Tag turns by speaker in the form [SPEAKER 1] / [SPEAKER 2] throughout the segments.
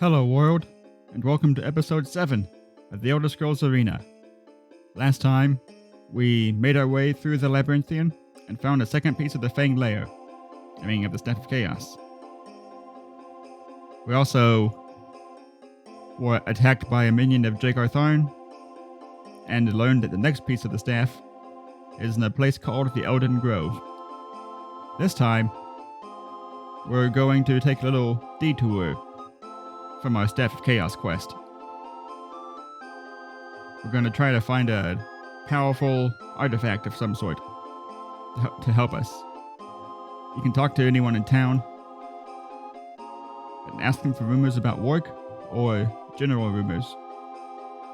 [SPEAKER 1] Hello world, and welcome to episode 7 of the Elder Scrolls Arena. Last time, we made our way through the Labyrinthian and found a second piece of the Fanged Lair, of the Staff of Chaos. We also were attacked by a minion of Jagar Tharn, and learned that the next piece of the staff is in a place called the Elden Grove. This time, we're going to take a little detour from our Staff of Chaos quest. We're going to try to find a powerful artifact of some sort to help us. You can talk to anyone in town and ask them for rumors about work or general rumors.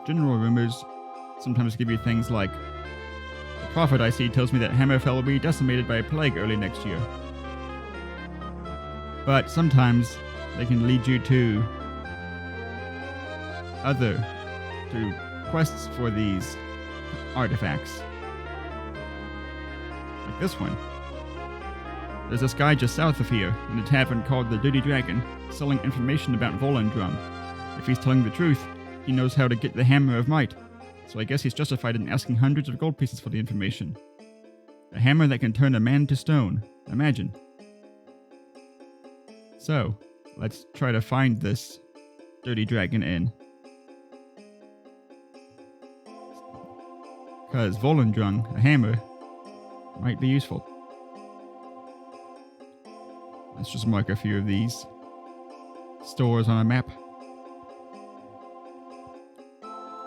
[SPEAKER 1] General rumors sometimes give you things like, the prophet I see tells me that Hammerfell will be decimated by a plague early next year. But sometimes they can lead you to quests for these artifacts. Like this one. There's this guy just south of here, in a tavern called the Dirty Dragon, selling information about Volendrung. If he's telling the truth, he knows how to get the Hammer of Might, so I guess he's justified in asking hundreds of gold pieces for the information. A hammer that can turn a man to stone. Imagine. So, let's try to find this Dirty Dragon Inn. Because Volendrung, a hammer, might be useful. Let's just mark a few of these stores on a map.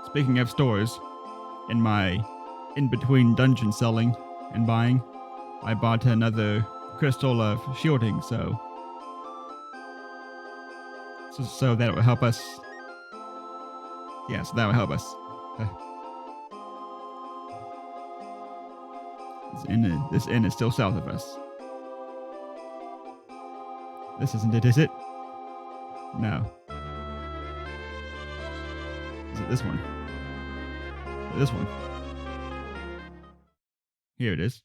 [SPEAKER 1] Speaking of stores, in my in-between dungeon selling and buying, I bought another crystal of shielding, so that will help us. Yeah, so that will help us. This inn is still south of us. This isn't it, is it? No. Is it this one? This one. Here it is.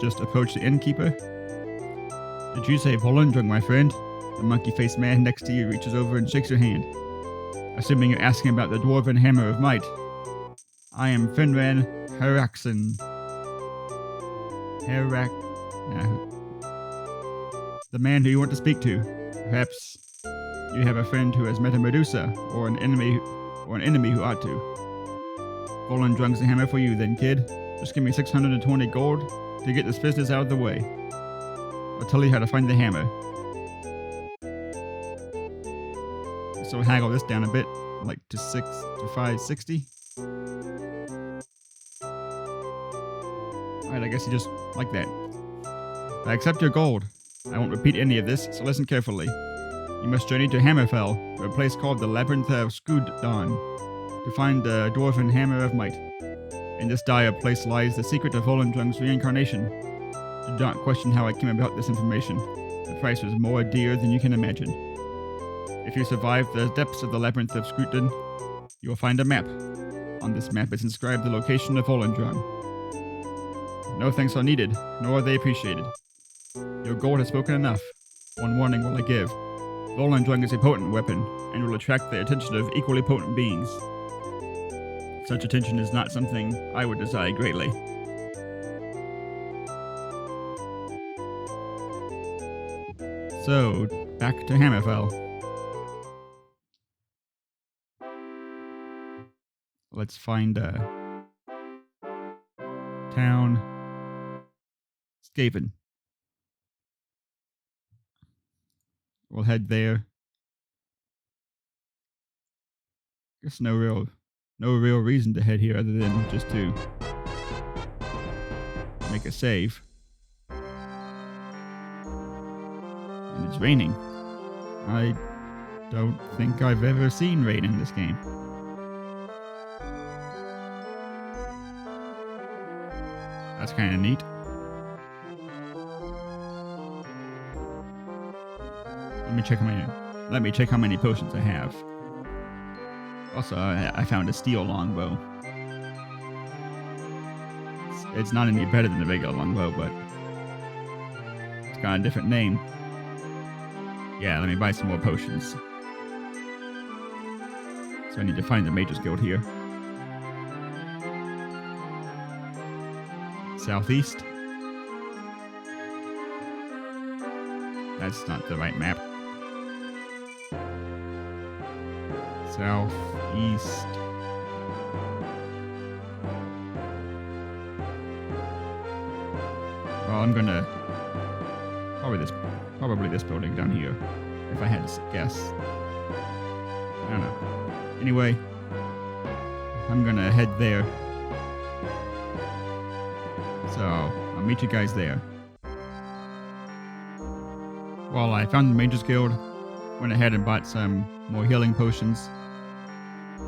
[SPEAKER 1] Just approach the innkeeper. Did you say Volandrong, my friend? The monkey-faced man next to you reaches over and shakes your hand. Assuming you're asking about the Dwarven Hammer of Might. I am Finran Heraxon. The man who you want to speak to. Perhaps you have a friend who has met a Medusa, or an enemy who ought to. Volandrung's the hammer for you then, kid. Just give me 620 gold to get this business out of the way. I'll tell you how to find the hammer. So we'll haggle this down a bit, like to 560. Alright, I guess you just like that. I accept your gold. I won't repeat any of this, so listen carefully. You must journey to Hammerfell, to a place called the Labyrinth of Skuddan, to find the Dwarven Hammer of Might. In this dire place lies the secret of Volendrung's reincarnation. Do not question how I came about this information. The price was more dear than you can imagine. If you survive the depths of the Labyrinth of Skuddan, you will find a map. On this map is inscribed the location of Volendrung. No thanks are needed, nor are they appreciated. Your gold has spoken enough. One warning will I give. Volendrung is a potent weapon, and will attract the attention of equally potent beings. Such attention is not something I would desire greatly. So, back to Hammerfell. Let's find a town. Skaven. We'll head there. Guess no real reason to head here other than just to make a save. And it's raining. I don't think I've ever seen rain in this game. That's kind of neat. Let me check how many potions I have. Also, I found a steel longbow. It's not any better than the regular longbow, but got a different name. Yeah, let me buy some more potions. So I need to find the Mage's Guild here. Southeast. That's not the right map. Southeast. Well, I'm gonna probably this building down here, if I had to guess. I don't know. Anyway, I'm gonna head there. So I'll meet you guys there. Well, I found the Mage's Guild, went ahead and bought some more healing potions,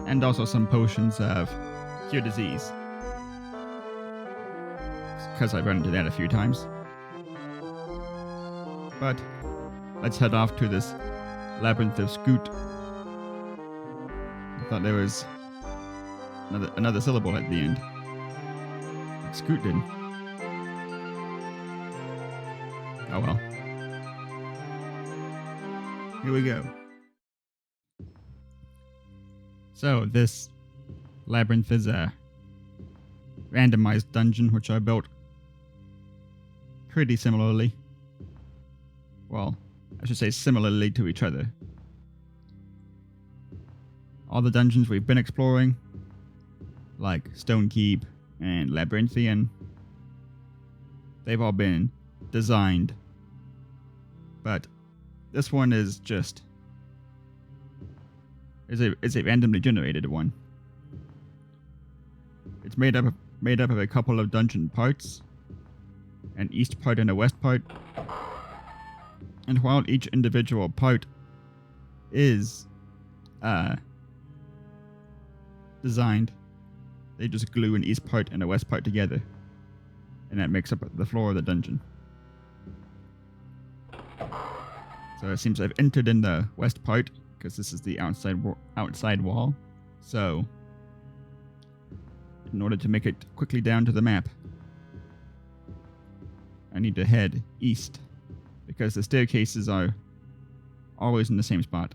[SPEAKER 1] and also some potions of cure disease, because I've run into that a few times. But let's head off to this Labyrinth of Scoot. I thought there was another syllable at the end, like Scoot did. Oh well. Here we go. So this labyrinth is a randomized dungeon which I built pretty similarly. Well, I should say similarly to each other. All the dungeons we've been exploring, like Stone Keep and Labyrinthian, they've all been designed. But this one is just is a randomly generated one. It's made up of a couple of dungeon parts, an east part and a west part. And while each individual part is designed, they just glue an east part and a west part together, and that makes up the floor of the dungeon. So it seems I've entered in the west part, because this is the outside wall. So, in order to make it quickly down to the map, I need to head east, because the staircases are always in the same spot.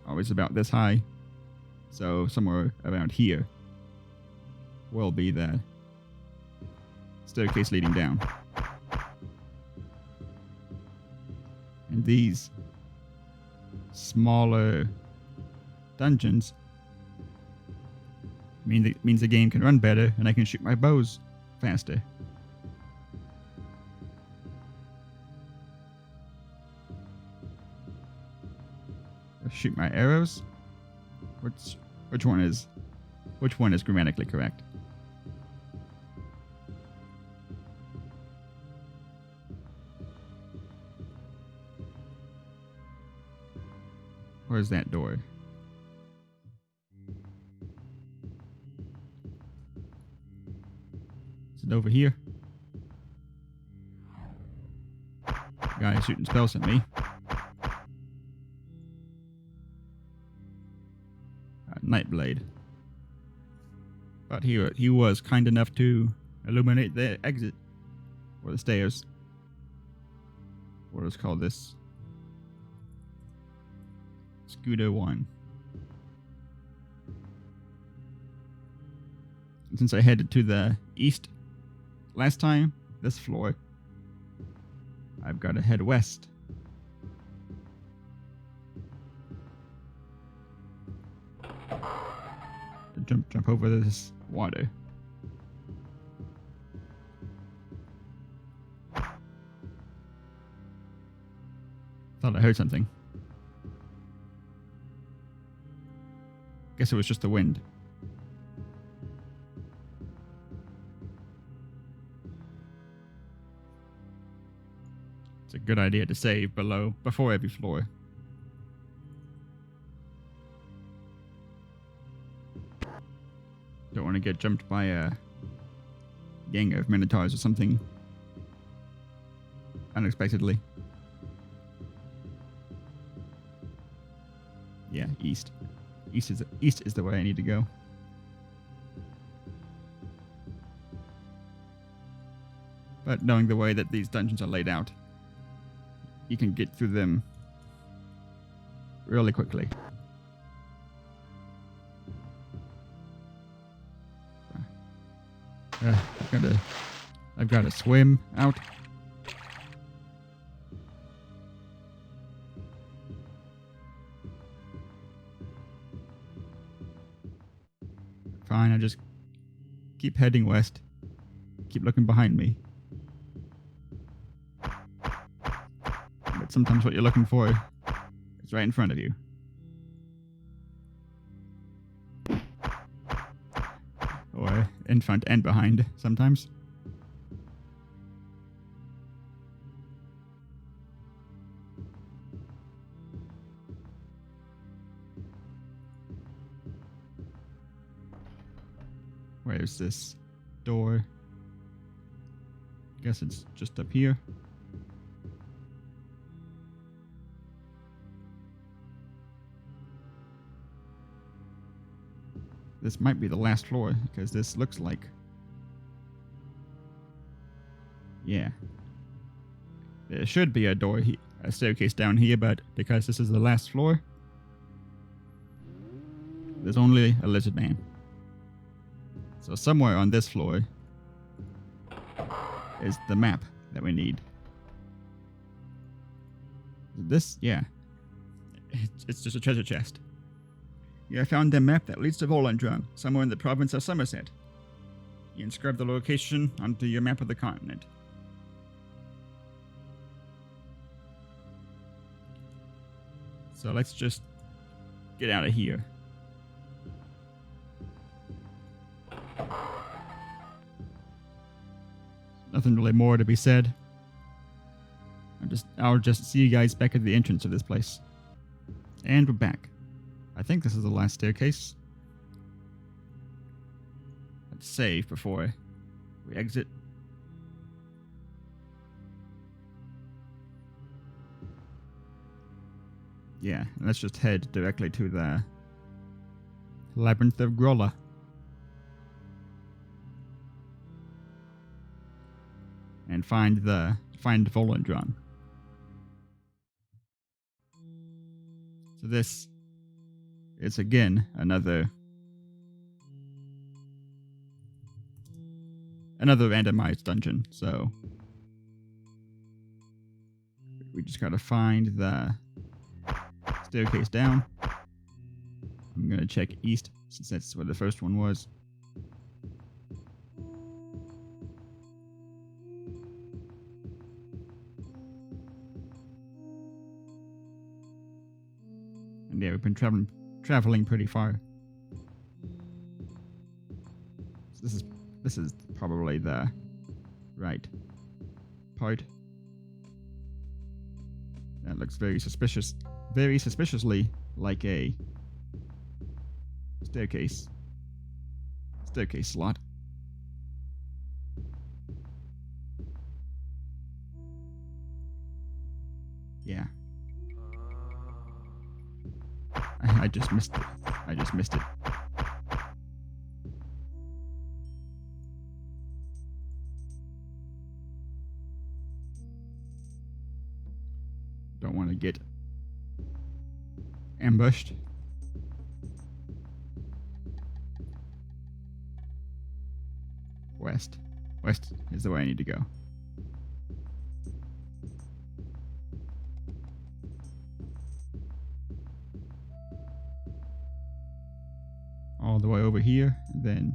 [SPEAKER 1] Always about this high. So somewhere around here will be the staircase leading down. And these smaller dungeons means the game can run better and I can shoot my bows faster. Shoot my arrows. Which one is grammatically correct? Where's that door? Is it over here? Guy shooting spells at me. Nightblade. But he was kind enough to illuminate the exit, or the stairs. What is called this? Scooter 1. And since I headed to the east last time, this floor, I've got to head west. Jump over this water. Thought I heard something. Guess it was just the wind. It's a good idea to save before every floor. Don't want to get jumped by a gang of minotaurs or something unexpectedly. Yeah, east. East is the way I need to go. But knowing the way that these dungeons are laid out, you can get through them really quickly. I've got to swim out. Fine, I just keep heading west. Keep looking behind me. But sometimes what you're looking for is right in front of you. Or in front and behind, sometimes. Where's this door? Guess it's just up here. This might be the last floor, because this looks like... Yeah. There should be a door, a staircase down here, but because this is the last floor, there's only a lizard man. So somewhere on this floor is the map that we need. This, yeah. It's just a treasure chest. You have found the map that leads to Volendrung, somewhere in the province of Somerset. You inscribe the location onto your map of the continent. So let's just get out of here. Nothing really more to be said. I'll just see you guys back at the entrance of this place. And we're back. I think this is the last staircase. Let's save before we exit. Yeah, and let's just head directly to the Labyrinth of Grolla. And find Volendrung. So this is again another randomized dungeon. So we just gotta find the staircase down. I'm gonna check east since that's where the first one was. And yeah, we've been traveling pretty far. So this is probably the right part. That looks very suspiciously like a staircase slot. Yeah. I just missed it. Don't want to get ambushed. West is the way I need to go. All the way over here, and then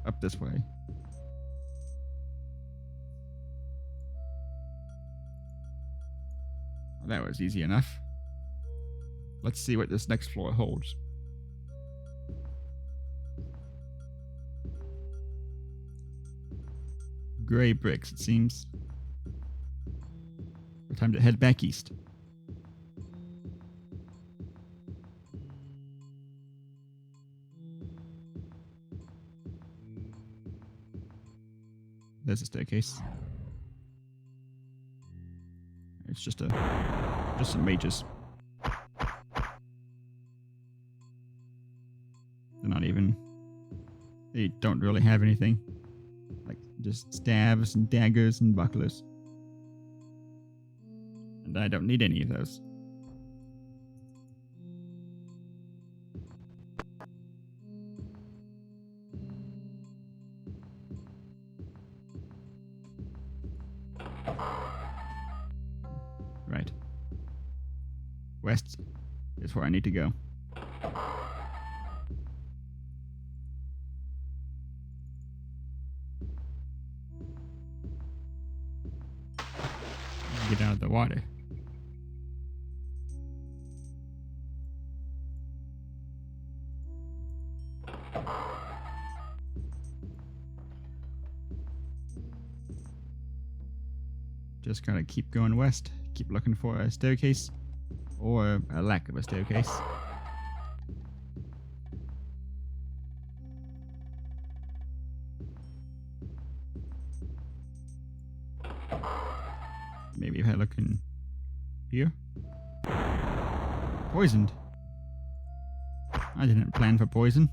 [SPEAKER 1] up this way. Well, that was easy enough. Let's see what this next floor holds. Gray bricks, it seems. Time to head back east. There's a staircase. It's just some mages. They don't really have anything. Like just staves and daggers and bucklers. And I don't need any of those. Right. West is where I need to go. Get out of the water. Just gotta keep going west. Keep looking for a staircase or a lack of a staircase. Maybe if I look in here. Poisoned. I didn't plan for poison.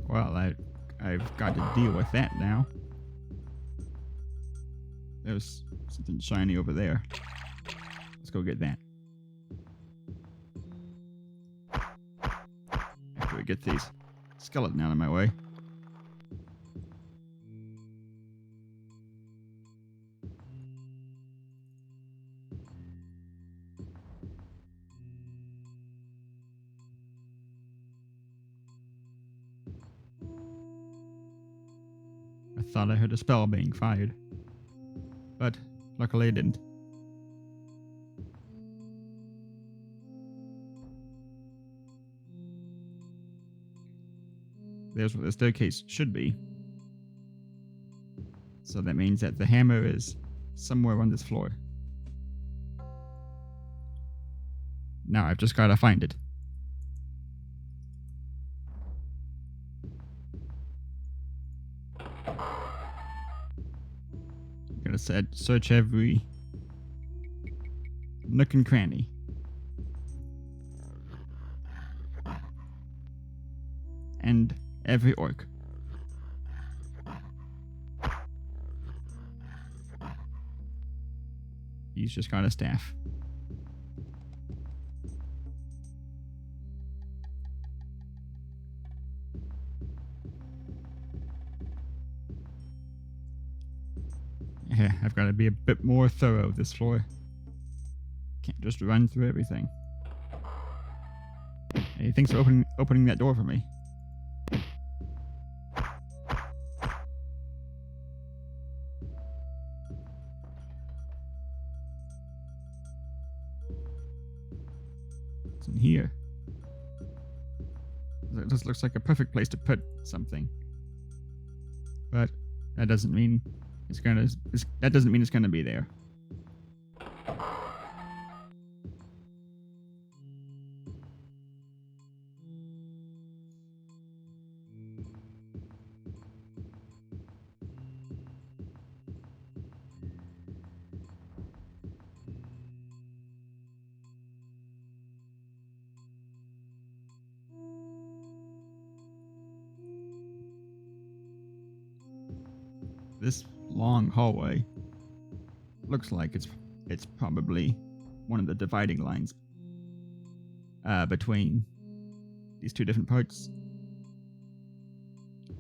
[SPEAKER 1] Well, I've got to deal with that now. There's something shiny over there. Let's go get that. After we get these skeleton out of my way. I thought I heard a spell being fired, but luckily it didn't. There's what the staircase should be. So that means that the hammer is somewhere on this floor. Now I've just gotta find it. Gotta search every nook and cranny. And every orc. He's just got a staff. Yeah, I've got to be a bit more thorough this floor. Can't just run through everything. Hey, thanks for opening that door for me. What's in here? This looks like a perfect place to put something. But that doesn't mean it's gonna be there. This long hallway looks like it's probably one of the dividing lines between these two different parts.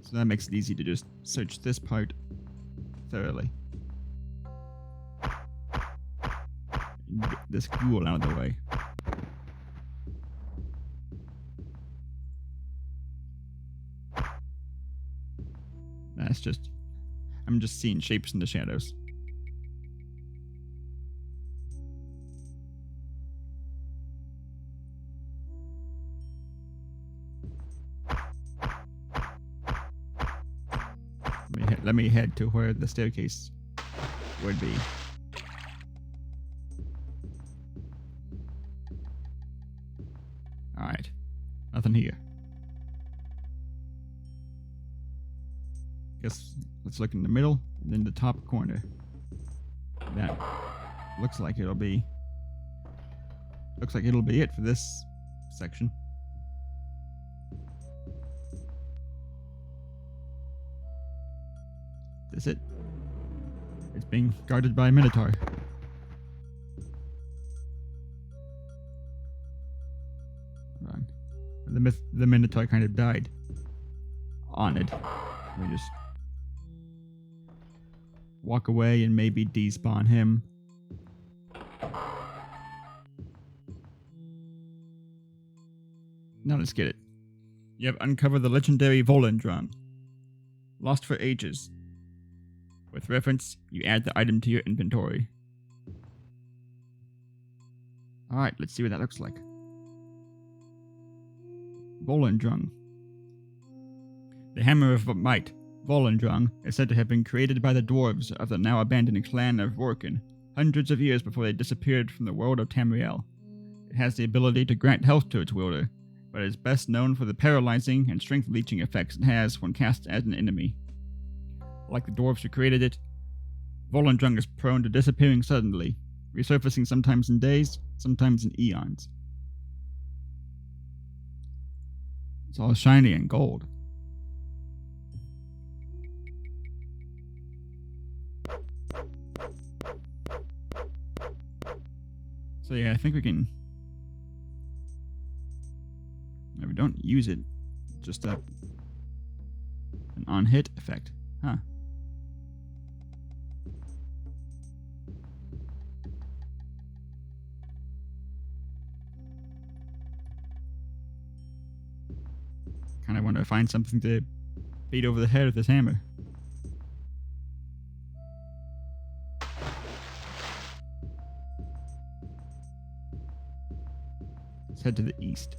[SPEAKER 1] So that makes it easy to just search this part thoroughly. And get this ghoul out of the way. I'm just seeing shapes in the shadows. Let me head to where the staircase would be. Alright. Nothing here. Guess let's look in the middle and then the top corner. That looks like it'll be looks like it'll be it for this section. That's it. It's being guarded by a Minotaur. Run. The Minotaur kind of died on it. We just walk away and maybe despawn him. Now let's get it. You have uncovered the legendary Volendrung. Lost for ages. With reference, you add the item to your inventory. Alright, let's see what that looks like. Volendrung. The Hammer of Might, Volendrung, is said to have been created by the dwarves of the now abandoned clan of Vorken, hundreds of years before they disappeared from the world of Tamriel. It has the ability to grant health to its wielder, but is best known for the paralyzing and strength-leeching effects it has when cast at an enemy. Like the dwarves who created it, Volandrung is prone to disappearing suddenly, resurfacing sometimes in days, sometimes in eons. It's all shiny and gold. So yeah, I think we can... No, we don't use it. Just an on-hit effect. Huh. Kind of want to find something to beat over the head with this hammer. Let's head to the east.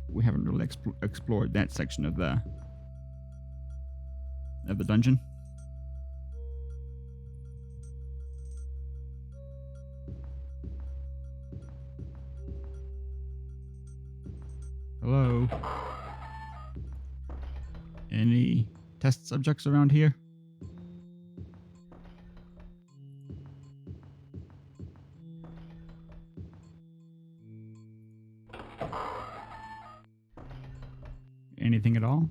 [SPEAKER 1] We haven't really explored that section of the dungeon. Hello? Any test subjects around here? Anything at all?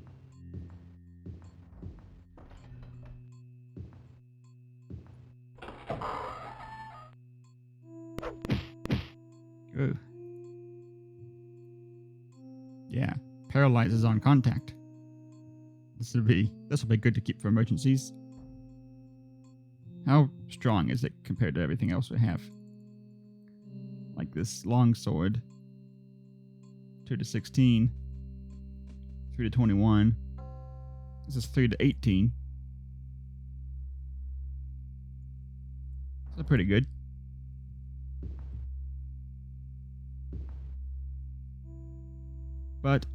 [SPEAKER 1] Ooh. Yeah, paralyzes on contact. This will be good to keep for emergencies. How strong is it compared to everything else we have? Like this long sword. 2 to 16. 3 to 21. This is 3 to 18. That's pretty good. But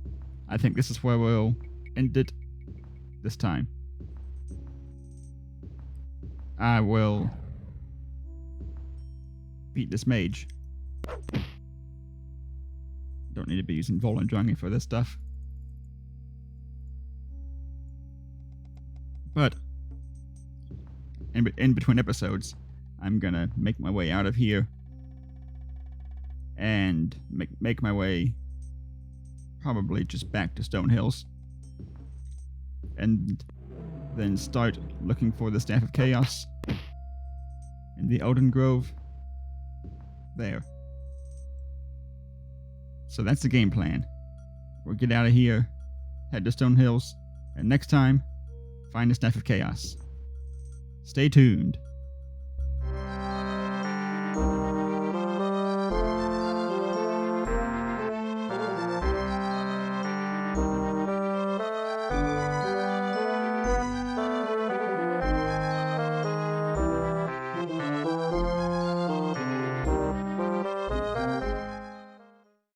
[SPEAKER 1] I think this is where we'll end it this time. I will beat this mage. Don't need to be using Volandrong for this stuff. But in between episodes, I'm gonna make my way out of here and make my way probably just back to Stone Hills, and then start looking for the Staff of Chaos in the Elden Grove there. So that's the game plan. We'll get out of here, head to Stone Hills, and next time, find the Staff of Chaos. Stay tuned.